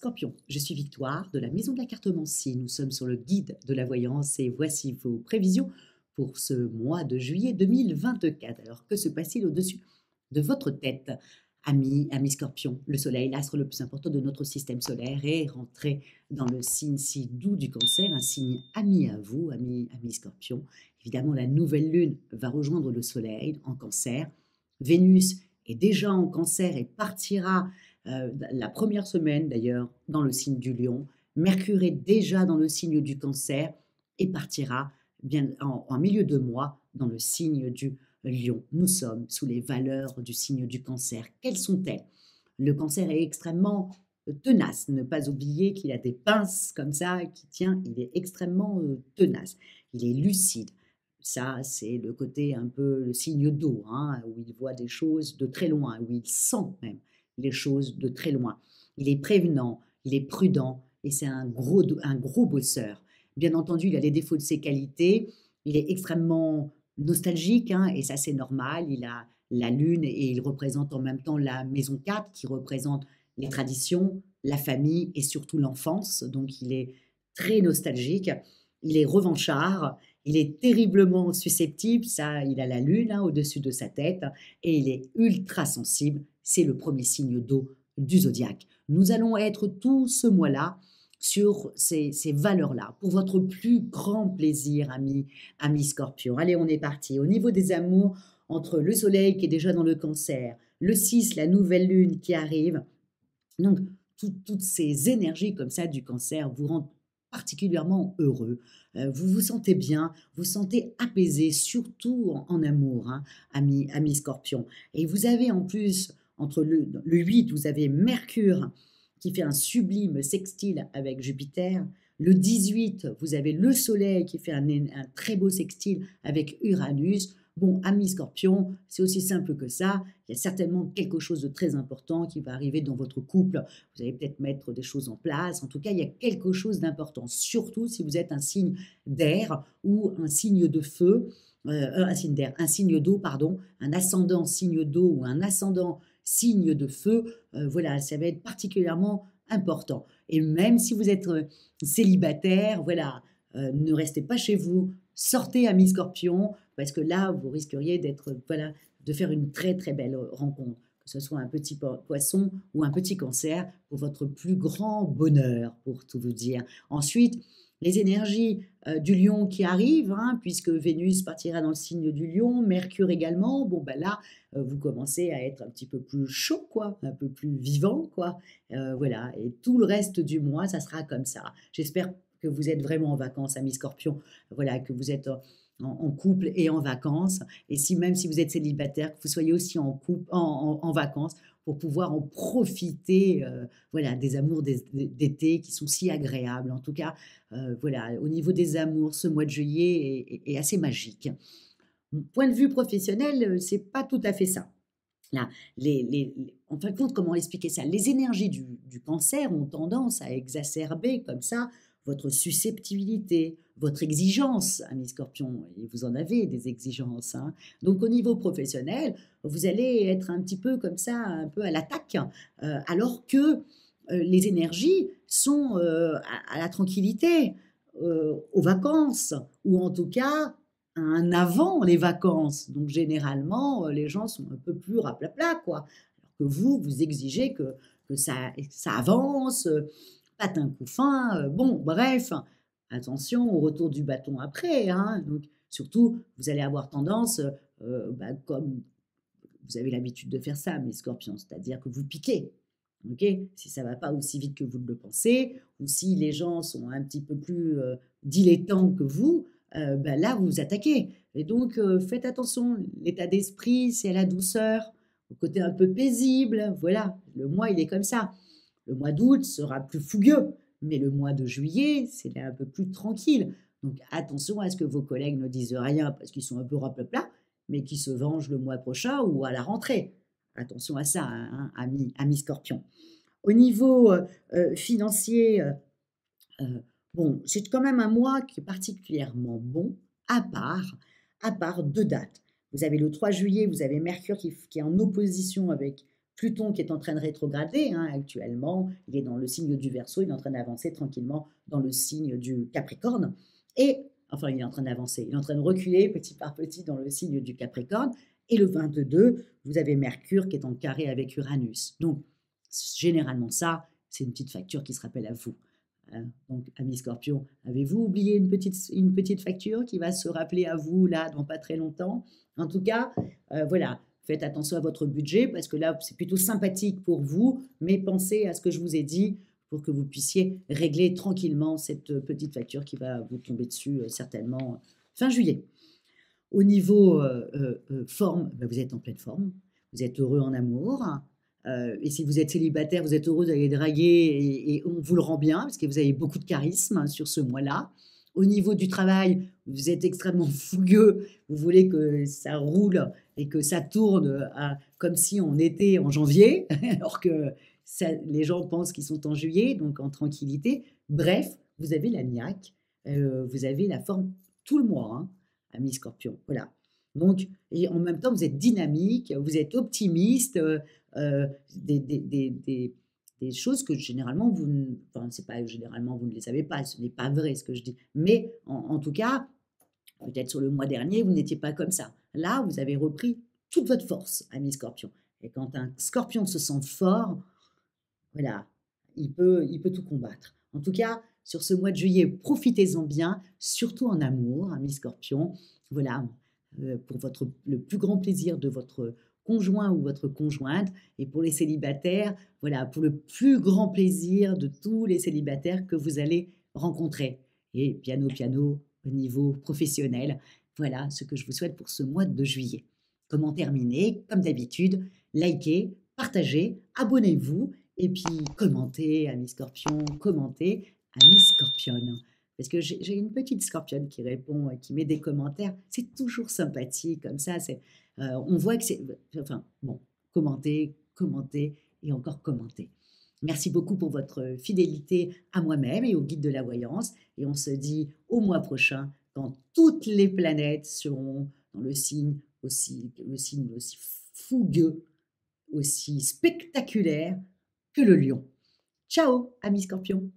Scorpion, je suis Victoire de la Maison de la Cartomancie. Nous sommes sur le guide de la voyance et voici vos prévisions pour ce mois de juillet 2024. Alors, que se passe-t-il au-dessus de votre tête, amis Scorpion? Le Soleil, l'astre le plus important de notre système solaire, est rentré dans le signe si doux du Cancer, un signe ami à vous, amis Scorpion. Évidemment, la nouvelle lune va rejoindre le Soleil en Cancer. Vénus est déjà en Cancer et partira la première semaine d'ailleurs dans le signe du Lion. Mercure est déjà dans le signe du Cancer et partira bien en milieu de mois dans le signe du Lion. Nous sommes sous les valeurs du signe du Cancer. Quelles sont-elles? Le Cancer est extrêmement tenace. Ne pas oublier qu'il a des pinces comme ça qui tient. Il est extrêmement tenace. Il est lucide. Ça, c'est le côté un peu le signe d'eau, hein, où il voit des choses de très loin, où il sent même les choses de très loin. Il est prévenant, il est prudent et c'est un gros bosseur. Bien entendu, il a les défauts de ses qualités. Il est extrêmement nostalgique, hein, et ça, c'est normal. Il a la lune et il représente en même temps la maison 4 qui représente les traditions, la famille et surtout l'enfance. Donc, il est très nostalgique. Il est revanchard. Il est terriblement susceptible, ça, il a la lune hein, au-dessus de sa tête, et il est ultra sensible. C'est le premier signe d'eau du zodiaque. Nous allons être tout ce mois-là sur ces valeurs-là, pour votre plus grand plaisir, amis Scorpion. Allez, on est parti. Au niveau des amours, entre le soleil qui est déjà dans le Cancer, le 6, la nouvelle lune qui arrive, donc toutes ces énergies comme ça du Cancer vous rendent particulièrement heureux. Vous vous sentez bien, vous vous sentez apaisé, surtout en amour, hein, amis Scorpion. Et vous avez en plus, entre le 8, vous avez Mercure qui fait un sublime sextile avec Jupiter. Le 18, vous avez le Soleil qui fait un très beau sextile avec Uranus. Bon, amis Scorpion, c'est aussi simple que ça. Il y a certainement quelque chose de très important qui va arriver dans votre couple. Vous allez peut-être mettre des choses en place. En tout cas, il y a quelque chose d'important, surtout si vous êtes un signe d'air ou un signe de feu, un signe d'air, un signe d'eau, pardon, un ascendant signe d'eau ou un ascendant signe de feu. Voilà, ça va être particulièrement important. Et même si vous êtes célibataire, voilà, ne restez pas chez vous. Sortez, amis Scorpion, parce que là, vous risqueriez d'être, voilà, de faire une très très belle rencontre, que ce soit un petit poisson ou un petit Cancer, pour votre plus grand bonheur, pour tout vous dire. Ensuite, les énergies du Lion qui arrivent, hein, puisque Vénus partira dans le signe du Lion, Mercure également. Bon, ben là, vous commencez à être un petit peu plus chaud, quoi, un peu plus vivant, quoi. Voilà, et tout le reste du mois, ça sera comme ça. J'espère que vous êtes vraiment en vacances, amis Scorpions, voilà, que vous êtes en couple et en vacances, et si même si vous êtes célibataire, que vous soyez aussi en couple, en vacances, pour pouvoir en profiter, voilà, des amours d'été qui sont si agréables. En tout cas, voilà, au niveau des amours, ce mois de juillet est assez magique. Point de vue professionnel, c'est pas tout à fait ça. Là, en fin de compte, comment expliquer ça? Les énergies du Cancer ont tendance à exacerber comme ça votre susceptibilité, votre exigence, amis Scorpions, et vous en avez des exigences, hein. Donc au niveau professionnel, vous allez être un petit peu comme ça, un peu à l'attaque, alors que les énergies sont à la tranquillité, aux vacances, ou en tout cas un avant les vacances. Donc généralement, les gens sont un peu plus raplapla, quoi. Alors que vous exigez que ça avance, patin coup fin, bon, bref, attention au retour du bâton après, hein. Donc surtout, vous allez avoir tendance, bah, comme vous avez l'habitude de faire ça, mes Scorpions, c'est-à-dire que vous piquez. Ok, si ça ne va pas aussi vite que vous le pensez, ou si les gens sont un petit peu plus dilettants que vous, ben là, vous vous attaquez. Et donc, faites attention, l'état d'esprit, c'est à la douceur, au côté un peu paisible. Voilà, le mois, il est comme ça. Le mois d'août sera plus fougueux, mais le mois de juillet, c'est un peu plus tranquille. Donc, attention à ce que vos collègues ne disent rien parce qu'ils sont un peu raplapla, mais qui se vengent le mois prochain ou à la rentrée. Attention à ça, hein, amis Scorpions. Au niveau financier, bon, c'est quand même un mois qui est particulièrement bon, à part deux dates. Vous avez le 3 juillet, vous avez Mercure qui est en opposition avec Pluton qui est en train de rétrograder hein, actuellement, il est dans le signe du Verseau, il est en train d'avancer tranquillement dans le signe du Capricorne. Et, enfin, il est en train d'avancer, il est en train de reculer petit par petit dans le signe du Capricorne. Et le 22, vous avez Mercure qui est en carré avec Uranus. Donc, généralement, ça, c'est une petite facture qui se rappelle à vous. Donc, amis Scorpion, avez-vous oublié une petite facture qui va se rappeler à vous là dans pas très longtemps? En tout cas, voilà, faites attention à votre budget parce que là, c'est plutôt sympathique pour vous, mais pensez à ce que je vous ai dit pour que vous puissiez régler tranquillement cette petite facture qui va vous tomber dessus certainement fin juillet. Au niveau forme, ben, vous êtes en pleine forme, vous êtes heureux en amour. Et si vous êtes célibataire, vous êtes heureux d'aller draguer et on vous le rend bien parce que vous avez beaucoup de charisme sur ce mois-là. Au niveau du travail, vous êtes extrêmement fougueux, vous voulez que ça roule et que ça tourne comme si on était en janvier, alors que les gens pensent qu'ils sont en juillet, donc en tranquillité. Bref, vous avez la niaque, vous avez la forme tout le mois, hein, amis Scorpion. Voilà. Donc, et en même temps, vous êtes dynamique, vous êtes optimiste, des choses que généralement enfin, c'est pas généralement vous ne les savez pas, ce n'est pas vrai ce que je dis. Mais en tout cas, peut-être sur le mois dernier, vous n'étiez pas comme ça. Là, vous avez repris toute votre force, ami Scorpion. Et quand un Scorpion se sent fort, voilà, il peut tout combattre. En tout cas, sur ce mois de juillet, profitez-en bien, surtout en amour, ami Scorpion. Voilà, pour le plus grand plaisir de votre conjoint ou votre conjointe. Et pour les célibataires, voilà, pour le plus grand plaisir de tous les célibataires que vous allez rencontrer. Et piano, piano, au niveau professionnel. Voilà ce que je vous souhaite pour ce mois de juillet. Comment terminer? Comme d'habitude, likez, partagez, abonnez-vous et puis commentez, amis Scorpion, commentez, amis Scorpion. Parce que j'ai une petite Scorpionne qui répond, qui met des commentaires. C'est toujours sympathique comme ça. On voit que c'est... Enfin, bon, commentez, commentez et encore commentez. Merci beaucoup pour votre fidélité à moi-même et au guide de la voyance. Et on se dit au mois prochain quand toutes les planètes seront dans le signe aussi fougueux, aussi spectaculaire que le lion. Ciao, amis Scorpions!